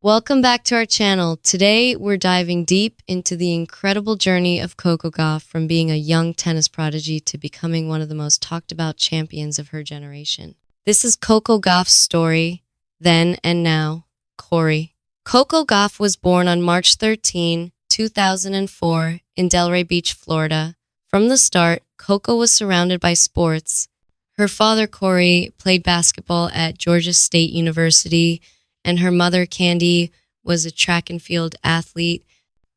Welcome back to our channel. Today, we're diving deep into the incredible journey of Coco Gauff from being a young tennis prodigy to becoming one of the most talked about champions of her generation. This is Coco Gauff's story, then and now. Corey. Coco Gauff was born on March 13, 2004, in Delray Beach, Florida. From the start, Coco was surrounded by sports. Her father, Corey, played basketball at Georgia State University, and her mother, Candy, was a track and field athlete.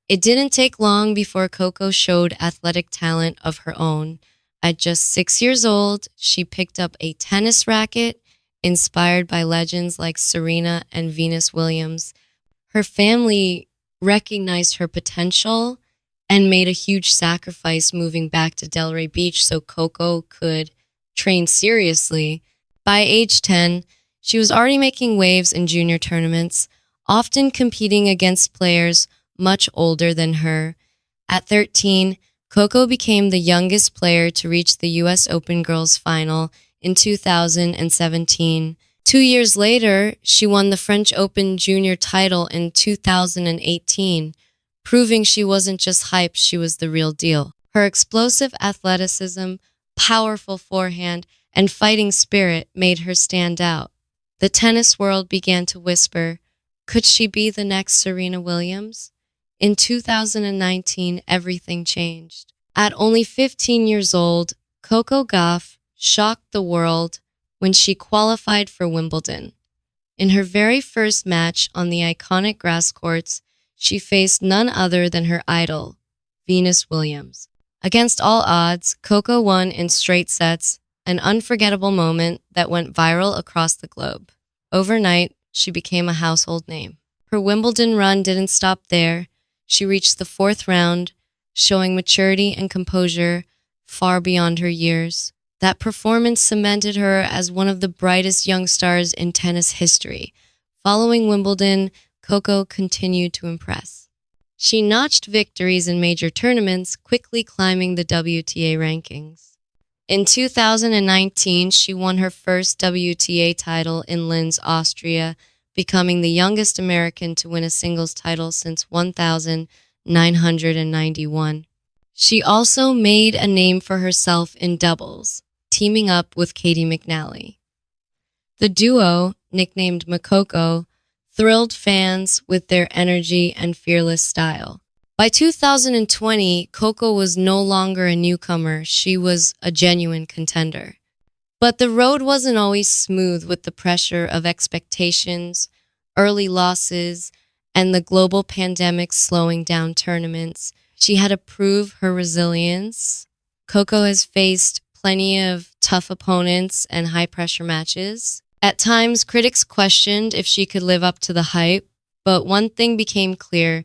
It didn't take long before Coco showed athletic talent of her own. At just 6 years old, she picked up a tennis racket inspired by legends like Serena and Venus Williams. Her family recognized her potential and made a huge sacrifice moving back to Delray Beach so Coco could train seriously. By age 10, she was already making waves in junior tournaments, often competing against players much older than her. At 13, Coco became the youngest player to reach the U.S. Open Girls Final in 2017. 2 years later, she won the French Open Junior title in 2018, proving she wasn't just hype, she was the real deal. Her explosive athleticism, powerful forehand, and fighting spirit made her stand out. The tennis world began to whisper, could she be the next Serena Williams? In 2019, everything changed. At only 15 years old, Coco Gauff shocked the world when she qualified for Wimbledon. In her very first match on the iconic grass courts, she faced none other than her idol, Venus Williams. Against all odds, Coco won in straight sets, an unforgettable moment that went viral across the globe. Overnight, she became a household name. Her Wimbledon run didn't stop there. She reached the fourth round, showing maturity and composure far beyond her years. That performance cemented her as one of the brightest young stars in tennis history. Following Wimbledon, Coco continued to impress. She notched victories in major tournaments, quickly climbing the WTA rankings. In 2019, she won her first WTA title in Linz, Austria, becoming the youngest American to win a singles title since 1991. She also made a name for herself in doubles, teaming up with Katie McNally. The duo, nicknamed Makoko, thrilled fans with their energy and fearless style. By 2020, Coco was no longer a newcomer, she was a genuine contender. But the road wasn't always smooth with the pressure of expectations, early losses, and the global pandemic slowing down tournaments. She had to prove her resilience. Coco has faced plenty of tough opponents and high-pressure matches. At times, critics questioned if she could live up to the hype, but one thing became clear.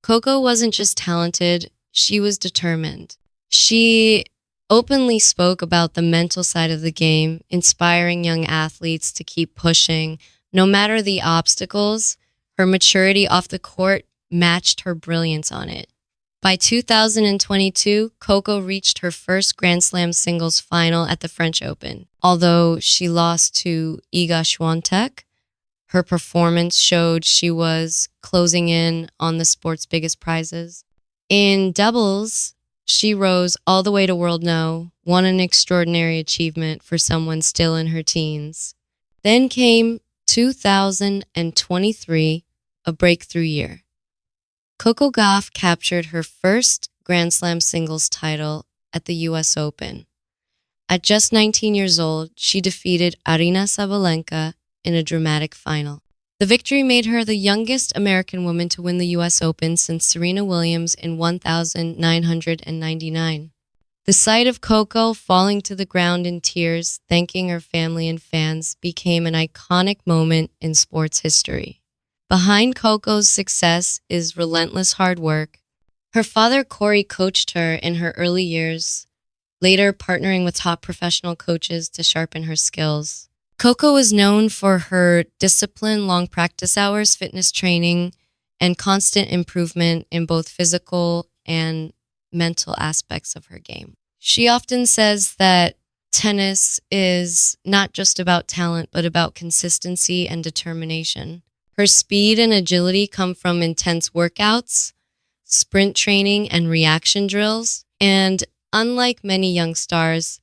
Coco wasn't just talented, she was determined. She openly spoke about the mental side of the game, inspiring young athletes to keep pushing. No matter the obstacles, her maturity off the court matched her brilliance on it. By 2022, Coco reached her first Grand Slam singles final at the French Open. Although she lost to Iga Swiatek, her performance showed she was closing in on the sport's biggest prizes. In doubles, she rose all the way to World No, won an extraordinary achievement for someone still in her teens. Then came 2023, a breakthrough year. Coco Gauff captured her first Grand Slam singles title at the U.S. Open. At just 19 years old, she defeated Aryna Sabalenka in a dramatic final. The victory made her the youngest American woman to win the U.S. Open since Serena Williams in 1999. The sight of Coco falling to the ground in tears, thanking her family and fans, became an iconic moment in sports history. Behind Coco's success is relentless hard work. Her father, Corey, coached her in her early years, later partnering with top professional coaches to sharpen her skills. Coco is known for her discipline, long practice hours, fitness training, and constant improvement in both physical and mental aspects of her game. She often says that tennis is not just about talent, but about consistency and determination. Her speed and agility come from intense workouts, sprint training, and reaction drills. And unlike many young stars,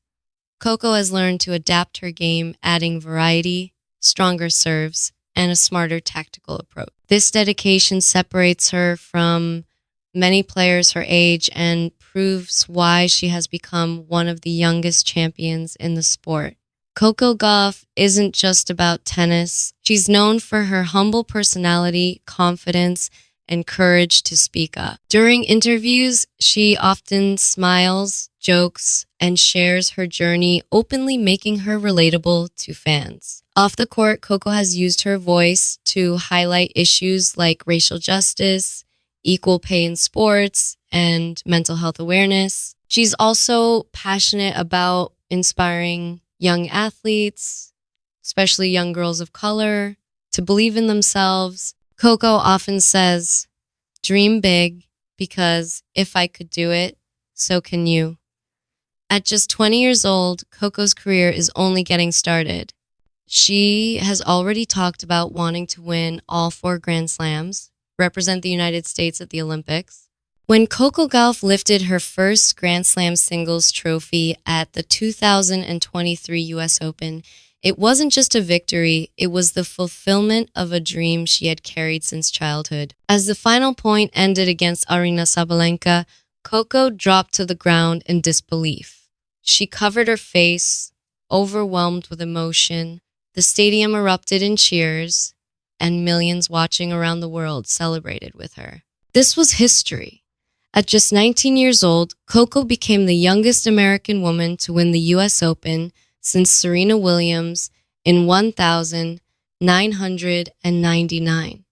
Coco has learned to adapt her game, adding variety, stronger serves, and a smarter tactical approach. This dedication separates her from many players her age and proves why she has become one of the youngest champions in the sport. Coco Gauff isn't just about tennis. She's known for her humble personality, confidence, and courage to speak up. During interviews, she often smiles, jokes, and shares her journey, openly making her relatable to fans. Off the court, Coco has used her voice to highlight issues like racial justice, equal pay in sports, and mental health awareness. She's also passionate about inspiring young athletes, especially young girls of color, to believe in themselves. Coco often says, "Dream big, because if I could do it, so can you." At just 20 years old, Coco's career is only getting started. She has already talked about wanting to win all 4 Grand Slams, represent the United States at the Olympics. When Coco Gauff lifted her first Grand Slam singles trophy at the 2023 US Open, it wasn't just a victory, it was the fulfillment of a dream she had carried since childhood. As the final point ended against Aryna Sabalenka, Coco dropped to the ground in disbelief. She covered her face, overwhelmed with emotion. The stadium erupted in cheers, and millions watching around the world celebrated with her. This was history. At just 19 years old, Coco became the youngest American woman to win the US Open since Serena Williams in 1999.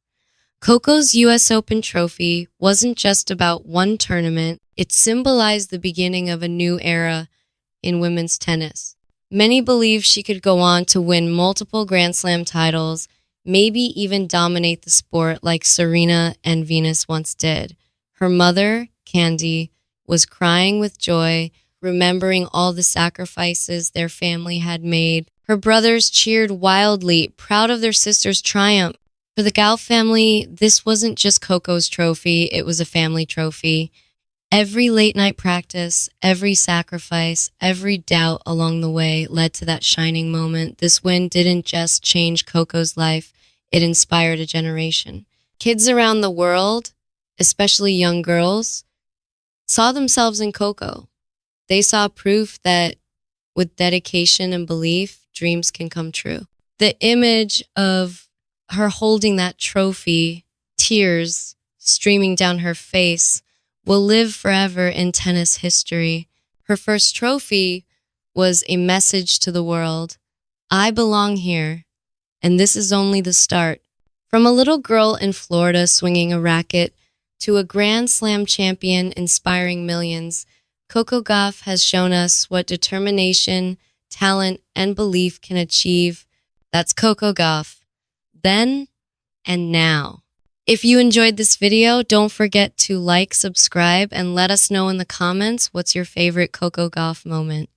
Coco's US Open trophy wasn't just about one tournament, it symbolized the beginning of a new era in women's tennis. Many believe she could go on to win multiple Grand Slam titles, maybe even dominate the sport like Serena and Venus once did. Her mother, Candy, was crying with joy, remembering all the sacrifices their family had made. Her brothers cheered wildly, proud of their sister's triumph. For the Gauff family, this wasn't just Coco's trophy, it was a family trophy. Every late night practice, every sacrifice, every doubt along the way led to that shining moment. This win didn't just change Coco's life, it inspired a generation. Kids around the world, especially young girls, saw themselves in Coco. They saw proof that with dedication and belief, dreams can come true. The image of her holding that trophy, tears streaming down her face, will live forever in tennis history. Her first trophy was a message to the world. I belong here, and this is only the start. From a little girl in Florida swinging a racket to a Grand Slam champion inspiring millions, Coco Gauff has shown us what determination, talent, and belief can achieve. That's Coco Gauff. Then and now. If you enjoyed this video, don't forget to like, subscribe, and let us know in the comments what's your favorite Coco Gauff moment.